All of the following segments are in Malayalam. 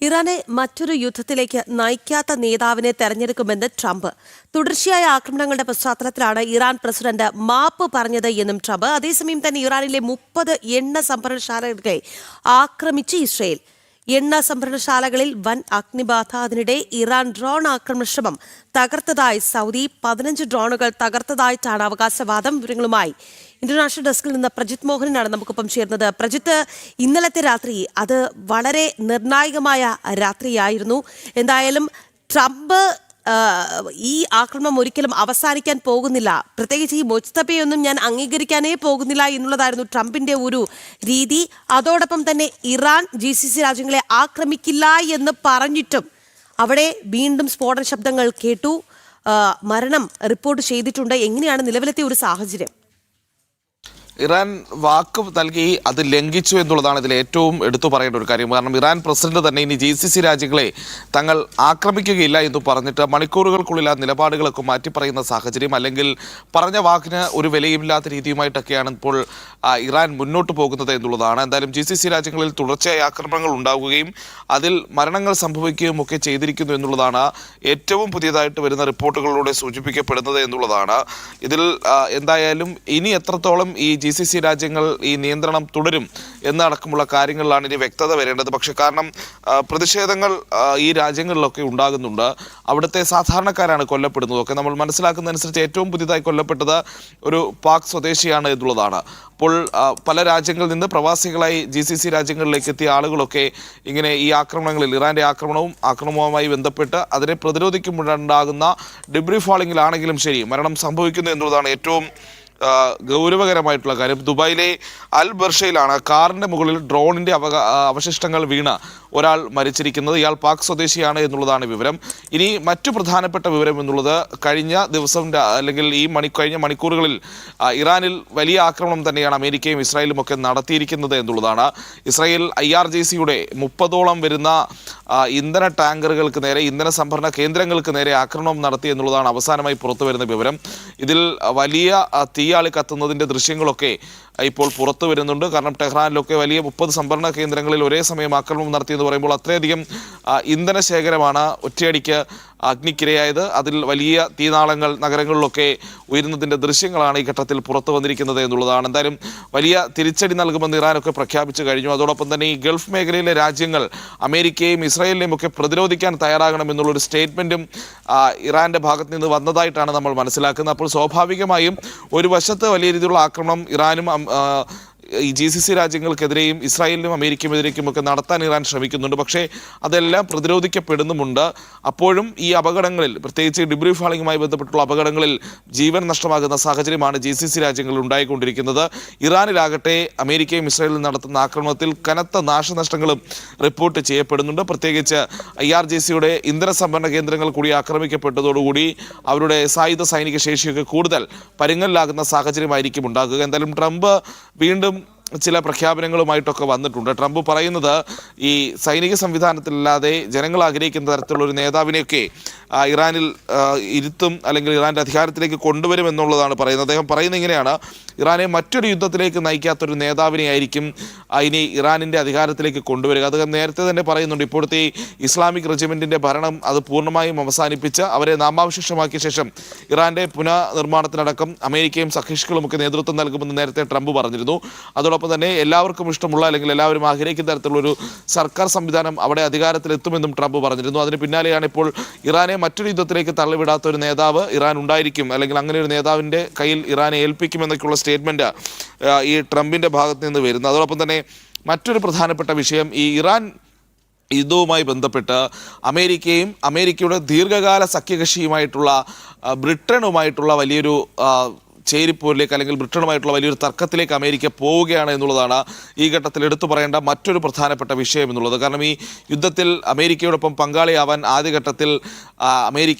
ഇറാനെ മറ്റൊരു യുദ്ധത്തിലേക്ക് നയിക്കാത്ത നേതാവിനെ തെരഞ്ഞെടുക്കുമെന്ന് ട്രംപ്. തുടർച്ചയായ ആക്രമണങ്ങളുടെ പശ്ചാത്തലത്തിലാണ് ഇറാൻ പ്രസിഡന്റ് മാപ്പ് പറഞ്ഞത് എന്നും ട്രംപ്. അതേസമയം തന്നെ ഇറാനിലെ 30 എണ്ണ സംഭരണശാലകളെ ആക്രമിച്ച് ഇസ്രയേൽ. എണ്ണ സംഭരണശാലകളിൽ വൻ അഗ്നിബാധ. അതിനിടെ ഇറാൻ ഡ്രോൺ ആക്രമണ ശ്രമം തകർത്തതായി സൗദി. 15 ഡ്രോണുകൾ തകർത്തതായിട്ടാണ് അവകാശവാദം. വിവരങ്ങളുമായി ഇന്റർനാഷണൽ ഡെസ്കിൽ നിന്ന് പ്രജിത് മോഹനാണ് നമുക്കൊപ്പം ചേർന്നത്. പ്രജിത്ത്, ഇന്നലത്തെ രാത്രി അത് വളരെ നിർണായകമായ രാത്രിയായിരുന്നു. എന്തായാലും ട്രംപ് ഈ ആക്രമണം ഒരിക്കലും അവസാനിക്കാൻ പോകുന്നില്ല, പ്രത്യേകിച്ച് ഈ മുജ്തബയൊന്നും ഞാൻ അംഗീകരിക്കാനേ പോകുന്നില്ല എന്നുള്ളതായിരുന്നു ട്രംപിന്റെ ഒരു രീതി. അതോടൊപ്പം തന്നെ ഇറാൻ GCC രാജ്യങ്ങളെ ആക്രമിക്കില്ല എന്ന് പറഞ്ഞിട്ടും അവിടെ വീണ്ടും സ്ഫോടന ശബ്ദങ്ങൾ കേട്ടു. മരണം റിപ്പോർട്ട് ചെയ്തിട്ടുണ്ട്. എങ്ങനെയാണ് നിലവിലത്തെ ഒരു സാഹചര്യം? ഇറാൻ വാക്ക് നൽകി അത് ലംഘിച്ചു എന്നുള്ളതാണ് ഇതിൽ ഏറ്റവും എടുത്തു പറയേണ്ട ഒരു കാര്യം. കാരണം ഇറാൻ പ്രസിഡന്റ് തന്നെ ഇനി GCC രാജ്യങ്ങളെ തങ്ങൾ ആക്രമിക്കുകയില്ല എന്ന് പറഞ്ഞിട്ട് മണിക്കൂറുകൾക്കുള്ളിൽ ആ നിലപാടുകളൊക്കെ മാറ്റി പറയുന്ന സാഹചര്യം, അല്ലെങ്കിൽ പറഞ്ഞ വാക്കിന് ഒരു വിലയുമില്ലാത്ത രീതിയുമായിട്ടൊക്കെയാണ് ഇപ്പോൾ ഇറാൻ മുന്നോട്ട് പോകുന്നത് എന്നുള്ളതാണ്. എന്തായാലും GCC രാജ്യങ്ങളിൽ തുടർച്ചയായ ആക്രമണങ്ങൾ ഉണ്ടാകുകയും അതിൽ മരണങ്ങൾ സംഭവിക്കുകയും ഒക്കെ ചെയ്തിരിക്കുന്നു എന്നുള്ളതാണ് ഏറ്റവും പുതിയതായിട്ട് വരുന്ന റിപ്പോർട്ടുകളിലൂടെ സൂചിപ്പിക്കപ്പെടുന്നത് എന്നുള്ളതാണ്. ഇതിൽ എന്തായാലും ഇനി എത്രത്തോളം ഈ GCC രാജ്യങ്ങൾ ഈ നിയന്ത്രണം തുടരും എന്നടക്കമുള്ള കാര്യങ്ങളിലാണ് ഇനി വ്യക്തത വരേണ്ടത്. പക്ഷെ കാരണം പ്രതിഷേധങ്ങൾ ഈ രാജ്യങ്ങളിലൊക്കെ ഉണ്ടാകുന്നുണ്ട്. അവിടുത്തെ സാധാരണക്കാരാണ് കൊല്ലപ്പെടുന്നതൊക്കെ. നമ്മൾ മനസ്സിലാക്കുന്നതനുസരിച്ച് ഏറ്റവും പുതിയതായി കൊല്ലപ്പെട്ടത് ഒരു പാക് സ്വദേശിയാണ് എന്നുള്ളതാണ്. അപ്പോൾ പല രാജ്യങ്ങളിൽ നിന്ന് പ്രവാസികളായി GCC രാജ്യങ്ങളിലേക്ക് എത്തിയ ആളുകളൊക്കെ ഇങ്ങനെ ഈ ആക്രമണങ്ങളിൽ, ഇറാൻ്റെ ആക്രമണവുമായി ബന്ധപ്പെട്ട് അതിനെ പ്രതിരോധിക്കുമ്പോഴുണ്ടാകുന്ന ഡിബ്രി ഫാളിങ്ങിലാണെങ്കിലും ശരി മരണം സംഭവിക്കുന്നു എന്നുള്ളതാണ് ഏറ്റവും ഗൗരവകരമായിട്ടുള്ള കാര്യം. ദുബായിലെ അൽ ബർഷയിലാണ് കാറിൻ്റെ മുകളിൽ ഡ്രോണിൻ്റെ അവശിഷ്ടങ്ങൾ വീണ് ഒരാൾ മരിച്ചിരിക്കുന്നത്. ഇയാൾ പാക് സ്വദേശിയാണ് എന്നുള്ളതാണ് വിവരം. ഇനി മറ്റു പ്രധാനപ്പെട്ട വിവരം എന്നുള്ളത് കഴിഞ്ഞ ദിവസം അല്ലെങ്കിൽ കഴിഞ്ഞ മണിക്കൂറുകളിൽ ഇറാനിൽ വലിയ ആക്രമണം തന്നെയാണ് അമേരിക്കയും ഇസ്രായേലും ഒക്കെ നടത്തിയിരിക്കുന്നത് എന്നുള്ളതാണ്. ഇസ്രായേൽ IRGCയുടെ 30ഓളം വരുന്ന ഇന്ധന ടാങ്കറുകൾക്ക് നേരെ, ഇന്ധന സംഭരണ കേന്ദ്രങ്ങൾക്ക് നേരെ ആക്രമണം നടത്തി എന്നുള്ളതാണ് അവസാനമായി പുറത്തു വരുന്ന വിവരം. ഇതിൽ വലിയ തീയാളി കത്തുന്നതിൻ്റെ ദൃശ്യങ്ങളൊക്കെ ഇപ്പോൾ പുറത്തു വരുന്നുണ്ട്. കാരണം ടെഹ്റാനിലൊക്കെ വലിയ 30 സംഭരണ കേന്ദ്രങ്ങളിൽ ഒരേ സമയം ആക്രമണം നടത്തിയെന്ന് പറയുമ്പോൾ അത്രയധികം ഇന്ധന ശേഖരമാണ് ഒറ്റയടിക്ക് അഗ്നിക്കിരയായത്. അതിൽ വലിയ തീനാളങ്ങൾ നഗരങ്ങളിലൊക്കെ ഉയരുന്നതിൻ്റെ ദൃശ്യങ്ങളാണ് ഈ ഘട്ടത്തിൽ പുറത്തു വന്നിരിക്കുന്നത് എന്നുള്ളതാണ്. എന്തായാലും വലിയ തിരിച്ചടി നൽകുമെന്ന് ഇറാനൊക്കെ പ്രഖ്യാപിച്ചു കഴിഞ്ഞു. അതോടൊപ്പം തന്നെ ഈ ഗൾഫ് മേഖലയിലെ രാജ്യങ്ങൾ അമേരിക്കയും ഇസ്രായേലിനെയും ഒക്കെ പ്രതിരോധിക്കാൻ തയ്യാറാകണമെന്നുള്ളൊരു സ്റ്റേറ്റ്മെൻറ്റും ഇറാൻ്റെ ഭാഗത്ത് നിന്ന് വന്നതായിട്ടാണ് നമ്മൾ മനസ്സിലാക്കുന്നത്. അപ്പോൾ സ്വാഭാവികമായും ഒരു വശത്ത് വലിയ രീതിയിലുള്ള ആക്രമണം ഇറാനും ഈ GCC രാജ്യങ്ങൾക്കെതിരെയും ഇസ്രായേലിനും അമേരിക്കയ്ക്കെതിരേക്കും ഒക്കെ നടത്താൻ ഇറാൻ ശ്രമിക്കുന്നുണ്ട്. പക്ഷേ അതെല്ലാം പ്രതിരോധിക്കപ്പെടുന്നുമുണ്ട്. അപ്പോഴും ഈ അപകടങ്ങളിൽ, പ്രത്യേകിച്ച് ഡിബ്രി ഫാളിങ്ങുമായി ബന്ധപ്പെട്ടുള്ള അപകടങ്ങളിൽ ജീവൻ നഷ്ടമാകുന്ന സാഹചര്യമാണ് GCC രാജ്യങ്ങളിൽ ഉണ്ടായിക്കൊണ്ടിരിക്കുന്നത്. ഇറാനിലാകട്ടെ അമേരിക്കയും ഇസ്രായേലും നടത്തുന്ന ആക്രമണത്തിൽ കനത്ത നാശനഷ്ടങ്ങളും റിപ്പോർട്ട് ചെയ്യപ്പെടുന്നുണ്ട്. പ്രത്യേകിച്ച് IRGCയുടെ ഇന്ധന സംഭരണ കേന്ദ്രങ്ങൾ കൂടി ആക്രമിക്കപ്പെട്ടതോടുകൂടി അവരുടെ സായുധ സൈനിക ശേഷിയൊക്കെ കൂടുതൽ പരുങ്ങലിലാകുന്ന സാഹചര്യമായിരിക്കും ഉണ്ടാകുക. എന്തായാലും ട്രംപ് വീണ്ടും ചില പ്രഖ്യാപനങ്ങളുമായിട്ടൊക്കെ വന്നിട്ടുണ്ട്. ട്രംപ് പറയുന്നത് ഈ സൈനിക സംവിധാനത്തിലല്ലാതെ ജനങ്ങൾ ആഗ്രഹിക്കുന്ന തരത്തിലുള്ള ഒരു നേതാവിനെയൊക്കെ ഇറാനിൽ ഇരുത്തും, അല്ലെങ്കിൽ ഇറാൻ്റെ അധികാരത്തിലേക്ക് കൊണ്ടുവരുമെന്നുള്ളതാണ് പറയുന്നത്. അദ്ദേഹം പറയുന്നത് ഇങ്ങനെയാണ്: ഇറാനെ മറ്റൊരു യുദ്ധത്തിലേക്ക് നയിക്കാത്തൊരു നേതാവിനെ ആയിരിക്കും ഇനി ഇറാനിൻ്റെ അധികാരത്തിലേക്ക് കൊണ്ടുവരിക. അദ്ദേഹം നേരത്തെ തന്നെ പറയുന്നുണ്ട്, ഇപ്പോഴത്തെ ഇസ്ലാമിക് റെജിമെൻറ്റിൻ്റെ ഭരണം അത് പൂർണ്ണമായും അവസാനിപ്പിച്ച് അവരെ നാമാവശേഷമാക്കിയ ശേഷം ഇറാൻ്റെ പുനർനിർമ്മാണത്തിനടക്കം അമേരിക്കയും സഖ്യകക്ഷികളുമൊക്കെ നേതൃത്വം നൽകുമെന്ന് നേരത്തെ ട്രംപ് പറഞ്ഞിരുന്നു. അതോടൊപ്പം തന്നെ എല്ലാവർക്കും ഇഷ്ടമുള്ള, അല്ലെങ്കിൽ എല്ലാവരും ആഗ്രഹിക്കുന്ന തരത്തിലുള്ളൊരു സർക്കാർ സംവിധാനം അവിടെ അധികാരത്തിലെത്തുമെന്നും ട്രംപ് പറഞ്ഞിരുന്നു. അതിന് പിന്നാലെയാണ് ഇപ്പോൾ ഇറാനെ മറ്റൊരു യുദ്ധത്തിലേക്ക് തള്ളിവിടാത്ത ഒരു നേതാവ് ഇറാൻ ഉണ്ടായിരിക്കും, അല്ലെങ്കിൽ അങ്ങനെ ഒരു നേതാവിൻ്റെ കയ്യിൽ ഇറാനെ ഏൽപ്പിക്കുമെന്നൊക്കെയുള്ള സ്റ്റേറ്റ്മെൻറ്റ് ഈ ട്രംപിൻ്റെ ഭാഗത്ത് നിന്ന് വരുന്നു. അതോടൊപ്പം തന്നെ മറ്റൊരു പ്രധാനപ്പെട്ട വിഷയം, ഈ ഇറാൻ യുദ്ധവുമായി ബന്ധപ്പെട്ട് അമേരിക്കയും അമേരിക്കയുടെ ദീർഘകാല സഖ്യകക്ഷിയുമായിട്ടുള്ള ബ്രിട്ടനുമായിട്ടുള്ള വലിയൊരു ചേരിപ്പോരിലേക്ക്, അല്ലെങ്കിൽ ബ്രിട്ടനുമായിട്ടുള്ള വലിയൊരു തർക്കത്തിലേക്ക് അമേരിക്ക പോവുകയാണ് എന്നുള്ളതാണ് ഈ ഘട്ടത്തിൽ എടുത്തു പറയേണ്ട മറ്റൊരു പ്രധാനപ്പെട്ട വിഷയം എന്നുള്ളത്. കാരണം ഈ യുദ്ധത്തിൽ അമേരിക്കയോടൊപ്പം പങ്കാളിയാവാൻ ആദ്യഘട്ടത്തിൽ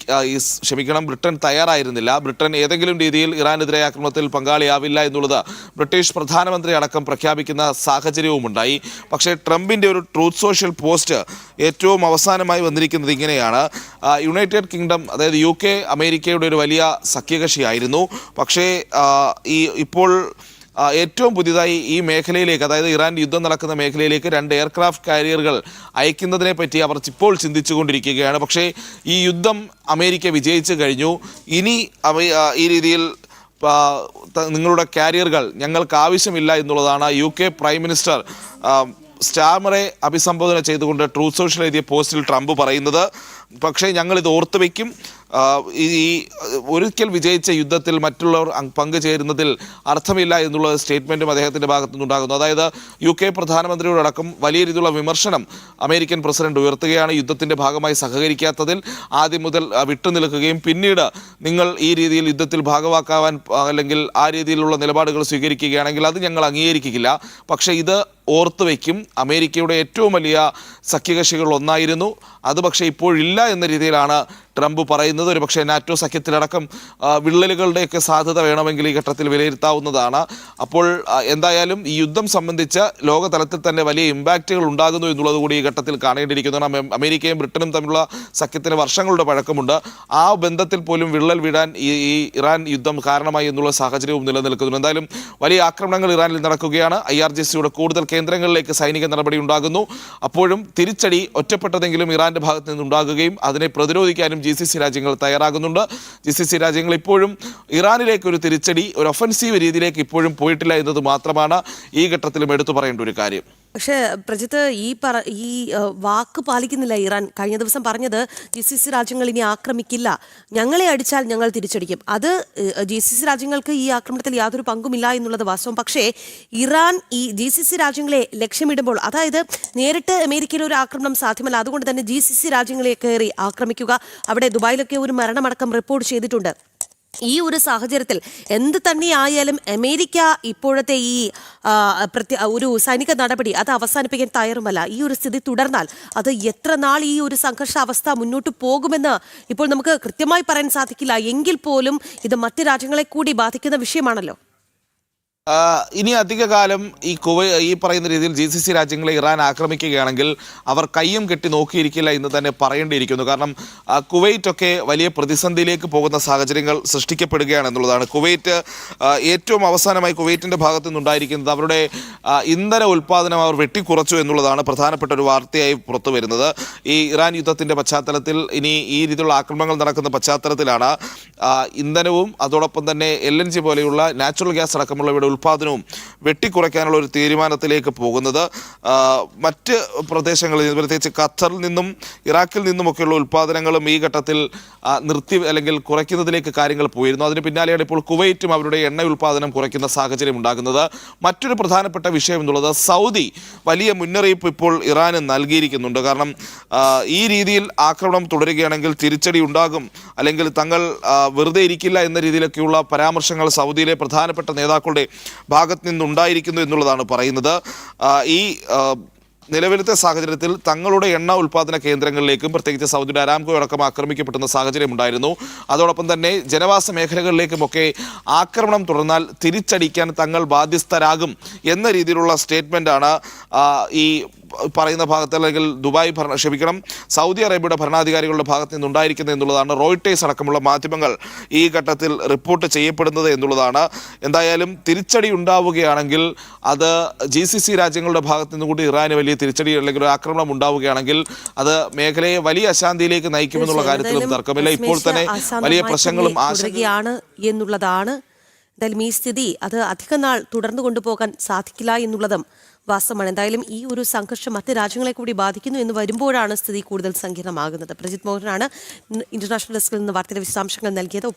ബ്രിട്ടൻ തയ്യാറായിരുന്നില്ല. ബ്രിട്ടൻ ഏതെങ്കിലും രീതിയിൽ ഇറാനെതിരെ ആക്രമണത്തിൽ പങ്കാളിയാവില്ല എന്നുള്ളത് ബ്രിട്ടീഷ് പ്രധാനമന്ത്രി അടക്കം പ്രഖ്യാപിക്കുന്ന സാഹചര്യവും ഉണ്ടായി. പക്ഷേ ട്രംപിൻ്റെ ഒരു ട്രൂത്ത് സോഷ്യൽ പോസ്റ്റ് ഏറ്റവും അവസാനമായി വന്നിരിക്കുന്നത് ഇങ്ങനെയാണ്: യുണൈറ്റഡ് കിങ്ഡം, അതായത് UK അമേരിക്കയുടെ ഒരു വലിയ സഖ്യകക്ഷിയായിരുന്നു. പക്ഷേ ഇപ്പോൾ ഏറ്റവും പുതിയതായി ഈ മേഖലയിലേക്ക്, അതായത് ഇറാൻ യുദ്ധം നടക്കുന്ന മേഖലയിലേക്ക് 2 എയർക്രാഫ്റ്റ് കാരിയറുകൾ അയക്കുന്നതിനെ പറ്റി അവർ ഇപ്പോൾ ചിന്തിച്ചുകൊണ്ടിരിക്കുകയാണ്. പക്ഷേ ഈ യുദ്ധം അമേരിക്ക വിജയിച്ചു കഴിഞ്ഞു. ഇനി ഈ രീതിയിൽ നിങ്ങളുടെ കാരിയറുകൾ ഞങ്ങൾക്ക് ആവശ്യമില്ല എന്നുള്ളതാണ് UK പ്രൈം മിനിസ്റ്റർ സ്റ്റാമറെ അഭിസംബോധന ചെയ്തുകൊണ്ട് ട്രൂത്ത് സോഷ്യൽ എഴുതിയ പോസ്റ്റിൽ ട്രംപ് പറയുന്നത്. പക്ഷേ ഞങ്ങളിത് ഓർത്തു വയ്ക്കും. ഈ ഒരിക്കൽ വിജയിച്ച യുദ്ധത്തിൽ മറ്റുള്ളവർ പങ്കുചേരുന്നതിൽ അർത്ഥമില്ല എന്നുള്ള സ്റ്റേറ്റ്മെൻറ്റും അദ്ദേഹത്തിൻ്റെ ഭാഗത്തു നിന്നുണ്ടാകുന്നു. അതായത് UK പ്രധാനമന്ത്രിയോടക്കം വലിയ രീതിയിലുള്ള വിമർശനം അമേരിക്കൻ പ്രസിഡന്റ് ഉയർത്തുകയാണ്. യുദ്ധത്തിൻ്റെ ഭാഗമായി സഹകരിക്കാത്തതിൽ ആദ്യം മുതൽ വിട്ടുനിൽക്കുകയും പിന്നീട് നിങ്ങൾ ഈ രീതിയിൽ യുദ്ധത്തിൽ ഭാഗവാക്കാവാൻ അല്ലെങ്കിൽ ആ രീതിയിലുള്ള നിലപാടുകൾ സ്വീകരിക്കുകയാണെങ്കിൽ അത് ഞങ്ങൾ അംഗീകരിക്കില്ല. പക്ഷേ ഇത് ഓർത്തു വയ്ക്കും. അമേരിക്കയുടെ ഏറ്റവും വലിയ സഖ്യകക്ഷികൾ ഒന്നായിരുന്നു അത്, പക്ഷേ ഇപ്പോഴില്ല എന്ന രീതിയിലാണ് ട്രംപ് പറയുന്നത്. ഒരു പക്ഷേ നാറ്റോ സഖ്യത്തിലടക്കം വിള്ളലുകളുടെയൊക്കെ സാധ്യത വേണമെങ്കിൽ ഈ ഘട്ടത്തിൽ വിലയിരുത്താവുന്നതാണ്. അപ്പോൾ എന്തായാലും ഈ യുദ്ധം സംബന്ധിച്ച് ലോകതലത്തിൽ തന്നെ വലിയ ഇമ്പാക്റ്റുകൾ ഉണ്ടാകുന്നു എന്നുള്ളത് കൂടി ഈ ഘട്ടത്തിൽ കാണേണ്ടിയിരിക്കുന്നതാണ്. അമേരിക്കയും ബ്രിട്ടനും തമ്മിലുള്ള സഖ്യത്തിന് വർഷങ്ങളുടെ പഴക്കമുണ്ട്. ആ ബന്ധത്തിൽ പോലും വിള്ളൽ വീഴാൻ ഈ ഇറാൻ യുദ്ധം കാരണമായി എന്നുള്ള സാഹചര്യവും നിലനിൽക്കുന്നു. എന്തായാലും വലിയ ആക്രമണങ്ങൾ ഇറാനിൽ നടക്കുകയാണ്. IRGCയുടെ കൂടുതൽ കേന്ദ്രങ്ങളിലേക്ക് സൈനിക നടപടി ഉണ്ടാകുന്നു. അപ്പോഴും തിരിച്ചടി ഒറ്റപ്പെട്ടതെങ്കിലും ഇറാന്റെ ഭാഗത്ത് നിന്നുണ്ടാകുകയും അതിനെ പ്രതിരോധിക്കാനും GCC രാജ്യങ്ങൾ തയ്യാറാകുന്നുണ്ട്. GCC രാജ്യങ്ങൾ ഇപ്പോഴും ഇറാനിലേക്ക് ഒരു തിരിച്ചടി, ഒരു ഒഫൻസീവ് രീതിയിലേക്ക് ഇപ്പോഴും പോയിട്ടില്ല എന്നത് മാത്രമാണ് ഈ ഘട്ടത്തിലും എടുത്തു പറയേണ്ട ഒരു കാര്യം. പക്ഷേ പ്രജിത്ത്, ഈ വാക്ക് പാലിക്കുന്നില്ല ഇറാൻ. കഴിഞ്ഞ ദിവസം പറഞ്ഞത് GCC രാജ്യങ്ങൾ ഇനി ആക്രമിക്കില്ല, ഞങ്ങളെ അടിച്ചാൽ ഞങ്ങൾ തിരിച്ചടിക്കും. അത് GCC രാജ്യങ്ങൾക്ക് ഈ ആക്രമണത്തിൽ യാതൊരു പങ്കുമില്ല എന്നുള്ളത് വാസ്തവം. പക്ഷേ ഇറാൻ ഈ GCC രാജ്യങ്ങളെ ലക്ഷ്യമിടുമ്പോൾ, അതായത് നേരിട്ട് അമേരിക്കയിൽ ഒരു ആക്രമണം സാധ്യമല്ല, അതുകൊണ്ട് തന്നെ GCC രാജ്യങ്ങളെ കയറി ആക്രമിക്കുക, അവിടെ ദുബായിലൊക്കെ ഒരു മരണമടക്കം റിപ്പോർട്ട് ചെയ്തിട്ടുണ്ട്. ഈ ഒരു സാഹചര്യത്തിൽ എന്ത് തന്നെയായാലും അമേരിക്ക ഇപ്പോഴത്തെ ഈ ഒരു സൈനിക നടപടി അത് അവസാനിപ്പിക്കാൻ തയ്യാറുമല്ല. ഈ ഒരു സ്ഥിതി തുടർന്നാൽ അത് എത്ര നാൾ ഈ ഒരു സംഘർഷാവസ്ഥ മുന്നോട്ട് പോകുമെന്ന് ഇപ്പോൾ നമുക്ക് കൃത്യമായി പറയാൻ സാധിക്കില്ല. എങ്കിൽ പോലും ഇത് മറ്റ് രാജ്യങ്ങളെ കൂടി ബാധിക്കുന്ന വിഷയമാണല്ലോ. ഇനി അധികകാലം ഈ പറയുന്ന രീതിയിൽ GCC രാജ്യങ്ങളെ ഇറാൻ ആക്രമിക്കുകയാണെങ്കിൽ അവർ കയ്യും കെട്ടി നോക്കിയിരിക്കില്ല എന്ന് തന്നെ പറയേണ്ടിയിരിക്കുന്നു. കാരണം കുവൈറ്റ് ഒക്കെ വലിയ പ്രതിസന്ധിയിലേക്ക് പോകുന്ന സാഹചര്യങ്ങൾ സൃഷ്ടിക്കപ്പെടുകയാണ് എന്നുള്ളതാണ്. കുവൈറ്റ് ഏറ്റവും അവസാനമായി കുവൈറ്റിൻ്റെ ഭാഗത്തു നിന്നുണ്ടായിരിക്കുന്നത് അവരുടെ ഇന്ധന ഉൽപ്പാദനം അവർ വെട്ടിക്കുറച്ചു എന്നുള്ളതാണ് പ്രധാനപ്പെട്ട ഒരു വാർത്തയായി പുറത്തു വരുന്നത്. ഈ ഇറാൻ യുദ്ധത്തിൻ്റെ പശ്ചാത്തലത്തിൽ ഇനി ഈ രീതിയിലുള്ള ആക്രമണങ്ങൾ നടക്കുന്ന പശ്ചാത്തലത്തിലാണ് ഇന്ധനവും അതോടൊപ്പം തന്നെ LNG പോലെയുള്ള നാച്ചുറൽ ഗ്യാസ് അടക്കമുള്ളവയുടെ ഉൽപ്പാദനവും വെട്ടിക്കുറയ്ക്കാനുള്ള ഒരു തീരുമാനത്തിലേക്ക് പോകുന്നത്. മറ്റ് പ്രദേശങ്ങളിൽ പ്രത്യേകിച്ച് ഖത്തറിൽ നിന്നും ഇറാഖിൽ നിന്നുമൊക്കെയുള്ള ഉൽപ്പാദനങ്ങളും ഈ ഘട്ടത്തിൽ നിർത്തി അല്ലെങ്കിൽ കുറയ്ക്കുന്നതിലേക്ക് കാര്യങ്ങൾ പോയിരുന്നു. അതിന് പിന്നാലെയാണ് ഇപ്പോൾ കുവൈറ്റും അവരുടെ എണ്ണ ഉൽപ്പാദനം കുറയ്ക്കുന്ന സാഹചര്യം ഉണ്ടാകുന്നത്. മറ്റൊരു പ്രധാനപ്പെട്ട വിഷയം എന്നുള്ളത് സൗദി വലിയ മുന്നറിയിപ്പ് ഇപ്പോൾ ഇറാന് നൽകിയിരിക്കുന്നുണ്ട്. കാരണം ഈ രീതിയിൽ ആക്രമണം തുടരുകയാണെങ്കിൽ തിരിച്ചടി ഉണ്ടാകും, അല്ലെങ്കിൽ തങ്ങൾ വെറുതെ ഇരിക്കില്ല എന്ന രീതിയിലൊക്കെയുള്ള പരാമർശങ്ങൾ സൗദിയിലെ പ്രധാനപ്പെട്ട നേതാക്കളുടെ ഭാഗത്ത് നിന്നുണ്ടായിരിക്കുന്നു എന്നുള്ളതാണ് പറയുന്നത്. ഈ നിലവിലത്തെ സാഹചര്യത്തിൽ തങ്ങളുടെ എണ്ണ ഉൽപ്പാദന കേന്ദ്രങ്ങളിലേക്കും പ്രത്യേകിച്ച് സൗദിയുടെ അരാംകോ അടക്കം ആക്രമിക്കപ്പെടുന്ന സാഹചര്യം ഉണ്ടായിരുന്നു. അതോടൊപ്പം തന്നെ ജനവാസ മേഖലകളിലേക്കുമൊക്കെ ആക്രമണം തുടർന്നാൽ തിരിച്ചടിക്കാൻ തങ്ങൾ ബാധ്യസ്ഥരാകും എന്ന രീതിയിലുള്ള സ്റ്റേറ്റ്മെൻറ്റാണ് ഈ പറയുന്ന ഭാഗത്ത് അല്ലെങ്കിൽ സൗദി അറേബ്യയുടെ ഭരണാധികാരികളുടെ ഭാഗത്ത് നിന്നുണ്ടായിരിക്കുന്നത് എന്നുള്ളതാണ് റോയിട്ടേഴ്സ് അടക്കമുള്ള മാധ്യമങ്ങൾ ഈ ഘട്ടത്തിൽ റിപ്പോർട്ട് ചെയ്യപ്പെടുന്നത് എന്നുള്ളതാണ്. എന്തായാലും തിരിച്ചടി ഉണ്ടാവുകയാണെങ്കിൽ അത് GCC രാജ്യങ്ങളുടെ ഭാഗത്തു നിന്നുകൂടി ഇറാന് വലിയ തിരിച്ചടി അല്ലെങ്കിൽ ഒരു ആക്രമണം ഉണ്ടാവുകയാണെങ്കിൽ അത് മേഖലയെ വലിയ അശാന്തിയിലേക്ക് നയിക്കുമെന്നുള്ള കാര്യത്തിലും തർക്കമില്ല. ഇപ്പോൾ തന്നെ വലിയ പ്രശ്നങ്ങളും ആശങ്കയാണ് എന്നുള്ളതാണ്. എന്തായാലും ഈ സ്ഥിതി അത് അധിക നാൾ തുടർന്നു കൊണ്ടുപോകാൻ സാധിക്കില്ല എന്നുള്ളതും വാസ്തവമാണ്. എന്തായാലും ഈ ഒരു സംഘർഷം മറ്റ് രാജ്യങ്ങളെ കൂടി ബാധിക്കുന്നു എന്ന് വരുമ്പോഴാണ് സ്ഥിതി കൂടുതൽ സങ്കീർണമാകുന്നത്. പ്രജിത് മോഹനാണ് ഇന്റർനാഷണൽ ഡെസ്കിൽ നിന്ന് വാർത്തയുടെ വിശദാംശങ്ങൾ നൽകിയത്.